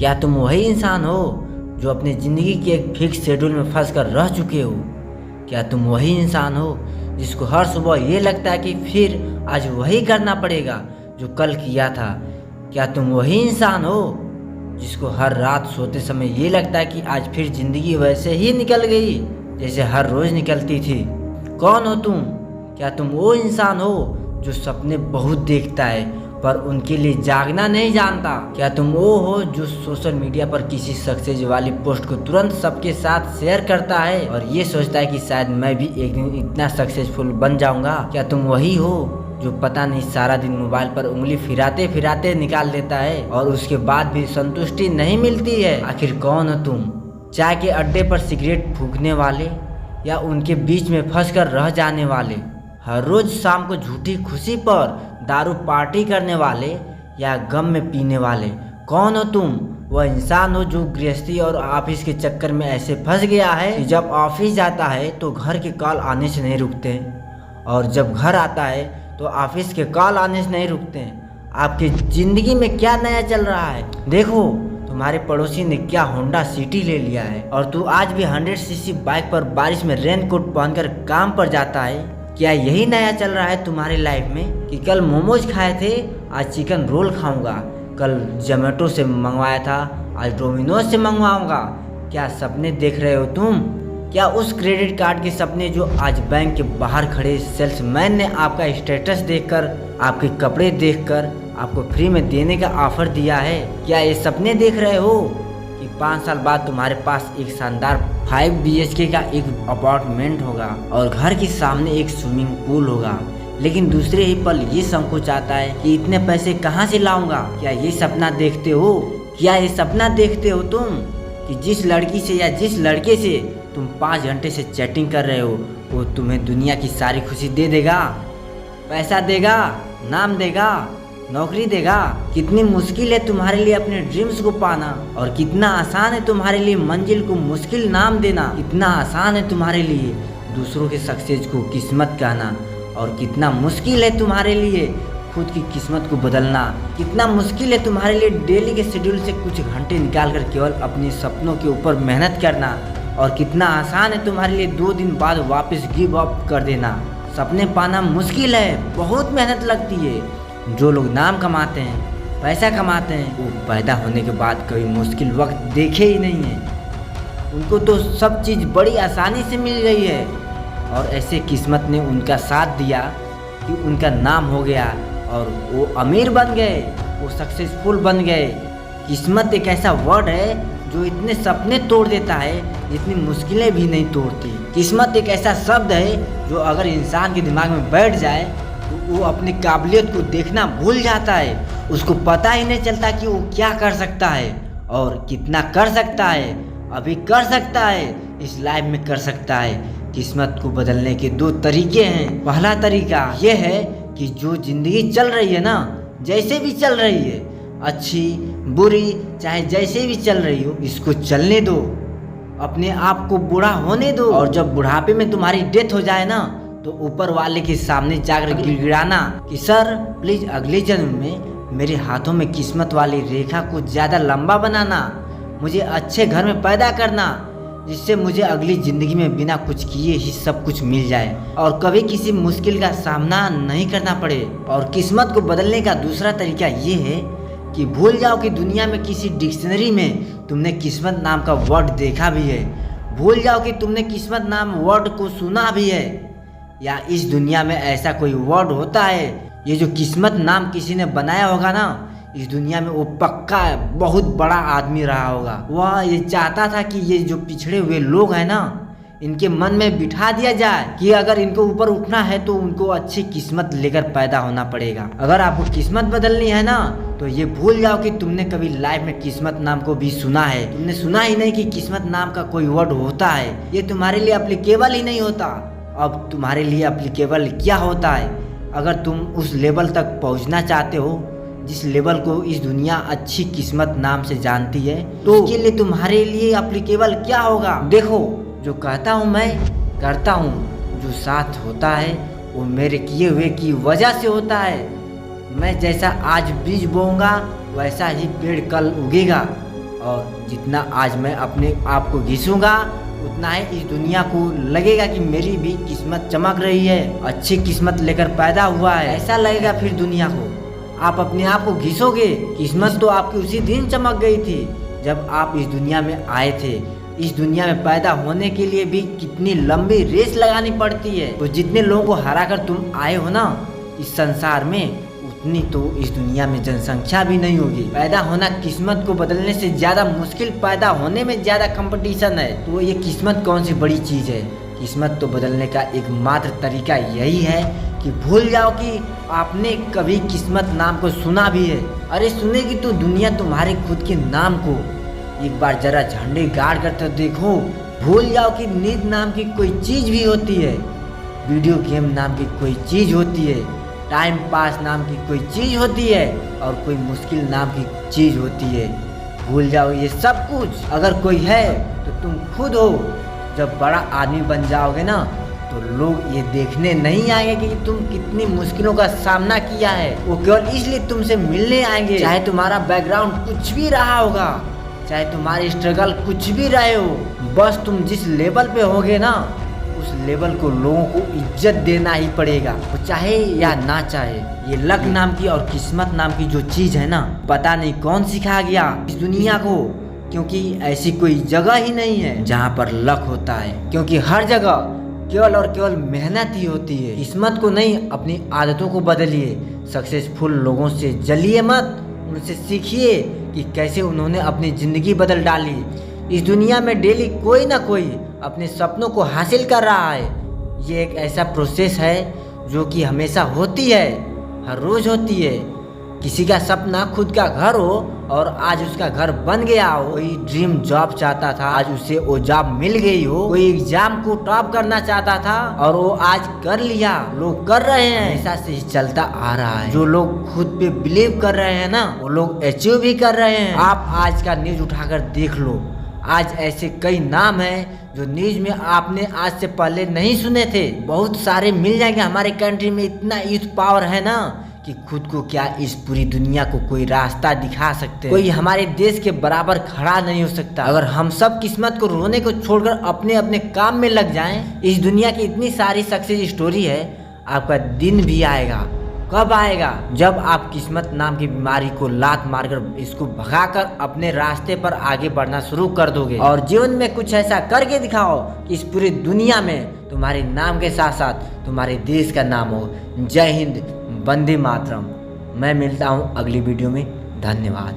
क्या तुम वही इंसान हो जो अपनी ज़िंदगी के एक फिक्स शेड्यूल में फंस कर रह चुके हो? क्या तुम वही इंसान हो जिसको हर सुबह ये लगता है कि फिर आज वही करना पड़ेगा जो कल किया था? क्या तुम वही इंसान हो जिसको हर रात सोते समय ये लगता है कि आज फिर ज़िंदगी वैसे ही निकल गई जैसे हर रोज़ निकलती थी? कौन हो तुम? क्या तुम वो इंसान हो जो सपने बहुत देखता है पर उनके लिए जागना नहीं जानता? क्या तुम वो हो जो सोशल मीडिया पर किसी सक्सेस वाली पोस्ट को तुरंत सबके साथ शेयर करता है और ये सोचता है कि शायद मैं भी एक दिन इतना सक्सेसफुल बन जाऊंगा? क्या तुम वही हो जो पता नहीं सारा दिन मोबाइल पर उंगली फिराते फिराते निकाल देता है और उसके बाद भी संतुष्टि नहीं मिलती है? आखिर कौन हो तुम? चाय के अड्डे पर सिगरेट फूकने वाले या उनके बीच में फंस कर रह जाने वाले? हर रोज शाम को झूठी खुशी पर दारू पार्टी करने वाले या गम में पीने वाले? कौन हो तुम? वह इंसान हो जो गृहस्थी और ऑफिस के चक्कर में ऐसे फंस गया है कि जब ऑफिस जाता है तो घर के कॉल आने से नहीं रुकते और जब घर आता है तो ऑफिस के कॉल आने से नहीं रुकते। आपकी ज़िंदगी में क्या नया चल रहा है? देखो, तुम्हारे पड़ोसी ने क्या होंडा सिटी ले लिया है और तू आज भी 100 सीसी बाइक पर बारिश में रेनकोट पहनकर काम पर जाता है। क्या यही नया चल रहा है तुम्हारी लाइफ में कि कल मोमोज खाए थे, आज चिकन रोल खाऊंगा, कल जोमेटो से मंगवाया था, आज डोमिनोज से मंगवाऊंगा? क्या सपने देख रहे हो तुम? क्या उस क्रेडिट कार्ड के सपने जो आज बैंक के बाहर खड़े सेल्समैन ने आपका स्टेटस देखकर, आपके कपड़े देखकर आपको फ्री में देने का ऑफर दिया है? क्या ये सपने देख रहे हो कि 5 साल बाद तुम्हारे पास एक शानदार 5 BHK का एक अपार्टमेंट होगा और घर के सामने एक स्विमिंग पूल होगा, लेकिन दूसरे ही पल ये संकोच आता है कि इतने पैसे कहाँ से लाऊंगा? क्या ये सपना देखते हो? क्या ये सपना देखते हो तुम कि जिस लड़की से या जिस लड़के से तुम 5 घंटे से चैटिंग कर रहे हो वो तुम्हें दुनिया की सारी खुशी दे देगा, पैसा देगा, नाम देगा, नौकरी देगा? कितनी मुश्किल है तुम्हारे लिए अपने ड्रीम्स को पाना और कितना आसान है तुम्हारे लिए मंजिल को मुश्किल नाम देना। कितना आसान है तुम्हारे लिए दूसरों के सक्सेस को किस्मत कहना और कितना मुश्किल है तुम्हारे लिए खुद की किस्मत को बदलना। कितना मुश्किल है तुम्हारे लिए डेली के शेड्यूल से कुछ घंटे निकाल कर केवल अपने सपनों के ऊपर मेहनत करना और कितना आसान है तुम्हारे लिए 2 दिन बाद वापस गिव अप कर देना। सपने पाना मुश्किल है, बहुत मेहनत लगती है। जो लोग नाम कमाते हैं, पैसा कमाते हैं, वो पैदा होने के बाद कभी मुश्किल वक्त देखे ही नहीं है। उनको तो सब चीज़ बड़ी आसानी से मिल गई है और ऐसे किस्मत ने उनका साथ दिया कि उनका नाम हो गया और वो अमीर बन गए, वो सक्सेसफुल बन गए। किस्मत एक ऐसा वर्ड है जो इतने सपने तोड़ देता है जितनी मुश्किलें भी नहीं तोड़ती। किस्मत एक ऐसा शब्द है जो अगर इंसान के दिमाग में बैठ जाए तो वो अपनी काबिलियत को देखना भूल जाता है। उसको पता ही नहीं चलता कि वो क्या कर सकता है और कितना कर सकता है, अभी कर सकता है, इस लाइफ में कर सकता है। किस्मत को बदलने के 2 तरीके हैं। पहला तरीका ये है कि जो ज़िंदगी चल रही है ना, जैसे भी चल रही है, अच्छी बुरी चाहे जैसे भी चल रही हो, इसको चलने दो, अपने आप को बूढ़ा होने दो और जब बुढ़ापे में तुम्हारी डेथ हो जाए ना तो ऊपर वाले के सामने जाकर गिड़गिड़ाना कि सर प्लीज अगले जन्म में मेरे हाथों में किस्मत वाली रेखा को ज़्यादा लंबा बनाना, मुझे अच्छे घर में पैदा करना जिससे मुझे अगली ज़िंदगी में बिना कुछ किए ही सब कुछ मिल जाए और कभी किसी मुश्किल का सामना नहीं करना पड़े। और किस्मत को बदलने का दूसरा तरीका ये है कि भूल जाओ कि दुनिया में किसी डिक्शनरी में तुमने किस्मत नाम का वर्ड देखा भी है। भूल जाओ कि तुमने किस्मत नाम वर्ड को सुना भी है या इस दुनिया में ऐसा कोई वर्ड होता है। ये जो किस्मत नाम किसी ने बनाया होगा ना, इस दुनिया में वो पक्का बहुत बड़ा आदमी रहा होगा। वह ये चाहता था कि ये जो पिछड़े हुए लोग हैं ना, इनके मन में बिठा दिया जाए कि अगर इनको ऊपर उठना है तो उनको अच्छी किस्मत लेकर पैदा होना पड़ेगा। अगर आपको किस्मत बदलनी है ना तो ये भूल जाओ कि तुमने कभी लाइफ में किस्मत नाम को भी सुना है। तुमने सुना ही नहीं कि किस्मत नाम का कोई वर्ड होता है। ये तुम्हारे लिए एप्लीकेबल ही नहीं होता। अब तुम्हारे लिए एप्लीकेबल क्या होता है? अगर तुम उस लेवल तक पहुंचना चाहते हो जिस लेवल को इस दुनिया अच्छी किस्मत नाम से जानती है, तो उसके लिए तुम्हारे लिए एप्लीकेबल क्या होगा? देखो, जो कहता हूँ मैं करता हूँ, जो साथ होता है वो मेरे किए हुए की वजह से होता है। मैं जैसा आज बीज बोऊंगा वैसा ही पेड़ कल उगेगा। और जितना आज मैं अपने आप को घिसूंगा उतना ही इस दुनिया को लगेगा कि मेरी भी किस्मत चमक रही है, अच्छी किस्मत लेकर पैदा हुआ है, ऐसा लगेगा फिर दुनिया को। आप अपने आप को घिसोगे, किस्मत तो आपकी उसी दिन चमक गई थी जब आप इस दुनिया में आए थे। इस दुनिया में पैदा होने के लिए भी कितनी लंबी रेस लगानी पड़ती है, तो जितने लोगों को हरा कर तुम आए हो ना इस संसार में, उतनी तो इस दुनिया में जनसंख्या भी नहीं होगी। पैदा होना किस्मत को बदलने से ज्यादा मुश्किल, पैदा होने में ज्यादा कंपटीशन है। तो ये किस्मत कौन सी बड़ी चीज है? किस्मत तो बदलने का एकमात्र तरीका यही है कि भूल जाओ कि आपने कभी किस्मत नाम को सुना भी है। अरे सुनेगी तो दुनिया तुम्हारे खुद के नाम को। एक बार जरा झंडे गाड़ कर तो देखो, भूल जाओ कि नींद नाम की कोई चीज भी होती है, वीडियो गेम नाम की कोई चीज होती है, टाइम पास नाम की कोई चीज होती है और कोई मुश्किल नाम की चीज होती है। भूल जाओ ये सब कुछ। अगर कोई है तो तुम खुद हो। जब बड़ा आदमी बन जाओगे ना तो लोग ये देखने नहीं आएंगे कि तुम कितनी मुश्किलों का सामना किया है, वो केवल इसलिए तुमसे मिलने आएंगे। चाहे तुम्हारा बैकग्राउंड कुछ भी रहा होगा, चाहे तुम्हारी स्ट्रगल कुछ भी रहे हो, बस तुम जिस लेवल पे होगे ना उस लेवल को लोगों को इज्जत देना ही पड़ेगा, वो चाहे या ना चाहे। ये लक नाम की और किस्मत नाम की जो चीज है ना, पता नहीं कौन सिखा गया इस दुनिया को, क्योंकि ऐसी कोई जगह ही नहीं है जहाँ पर लक होता है, क्योंकि हर जगह केवल और केवल मेहनत ही होती है। किस्मत को नहीं, अपनी आदतों को बदलिए। सक्सेसफुल लोगों से जलिए मत, उनसे सीखिए कि कैसे उन्होंने अपनी जिंदगी बदल डाली। इस दुनिया में डेली कोई ना कोई अपने सपनों को हासिल कर रहा है। ये एक ऐसा प्रोसेस है जो कि हमेशा होती है, हर रोज होती है। किसी का सपना खुद का घर हो और आज उसका घर बन गया हो, कोई ड्रीम जॉब चाहता था आज उसे वो जॉब मिल गई हो, कोई एग्जाम को टॉप करना चाहता था और वो आज कर लिया, लोग कर रहे हैं। ऐसा से ही चलता आ रहा है। जो लोग खुद पे बिलीव कर रहे हैं ना वो लोग अचीव भी कर रहे हैं। आप आज का न्यूज उठाकर देख लो, आज ऐसे कई नाम हैं जो न्यूज में आपने आज से पहले नहीं सुने थे। बहुत सारे मिल जाएंगे। हमारे कंट्री में इतना यूथ पावर है ना कि खुद को क्या इस पूरी दुनिया को कोई रास्ता दिखा सकते हैं। कोई हमारे देश के बराबर खड़ा नहीं हो सकता। अगर हम सब किस्मत को रोने को छोड़कर अपने अपने काम में लग जाएं, इस दुनिया की इतनी सारी सक्सेस स्टोरी है, आपका दिन भी आएगा। कब आएगा? जब आप किस्मत नाम की बीमारी को लात मारकर इसको भगाकर अपने रास्ते पर आगे बढ़ना शुरू कर दोगे और जीवन में कुछ ऐसा करके दिखाओ कि इस पूरी दुनिया में तुम्हारे नाम के साथ साथ तुम्हारे देश का नाम हो। जय हिंद, वंदे मातरम। मैं मिलता हूँ अगली वीडियो में। धन्यवाद।